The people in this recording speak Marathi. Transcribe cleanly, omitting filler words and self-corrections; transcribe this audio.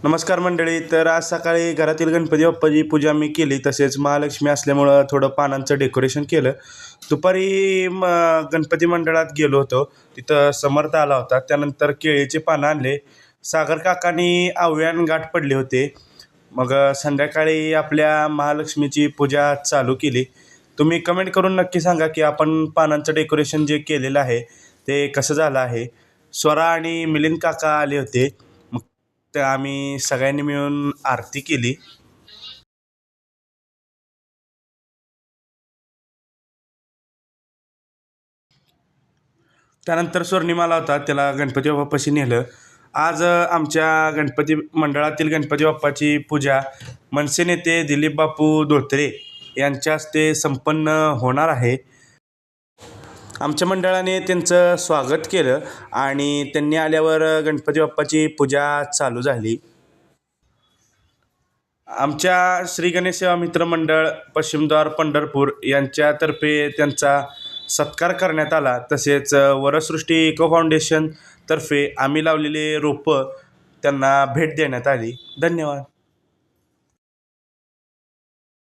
नमस्कार मंडळी. तर आज सकाळी घरातील गणपती बाप्पाची पूजा मी केली. तसेच महालक्ष्मी असल्यामुळं थोडं पानांचं डेकोरेशन केलं. दुपारी गणपती मंडळात गेलो होतो. तिथं समर्थ आला होता. त्यानंतर केळीचे पानं आणले. सागर काकांनी आव्यान गाठ पडले होते. मग संध्याकाळी आपल्या महालक्ष्मीची पूजा चालू केली. तुम्ही कमेंट करून नक्की सांगा की आपण पानांचं डेकोरेशन जे केलेलं आहे ते कसं झालं आहे. स्वरा आणि मिलिंद काका आले होते. मग तर आम्ही सगळ्यांनी मिळून आरती केली. त्यानंतर स्वर्णिमाला होता, त्याला गणपती बाप्पापाशी नेलं. आज आमच्या गणपती मंडळातील गणपती बाप्पाची पूजा मनसे नेते दिलीप बापू धोत्रे यांच्या हस्ते संपन्न होणार आहे. आमच्या मंडळाने त्यांचं स्वागत केलं आणि त्यांनी आल्यावर गणपती बाप्पाची पूजा चालू झाली. आमच्या श्री गणेश सेवा मित्र मंडळ पश्चिमद्वार पंढरपूर यांच्यातर्फे त्यांचा सत्कार करण्यात आला. तसेच वरसृष्टी इको फाउंडेशनतर्फे आम्ही लावलेले रोपं त्यांना भेट देण्यात आली. धन्यवाद.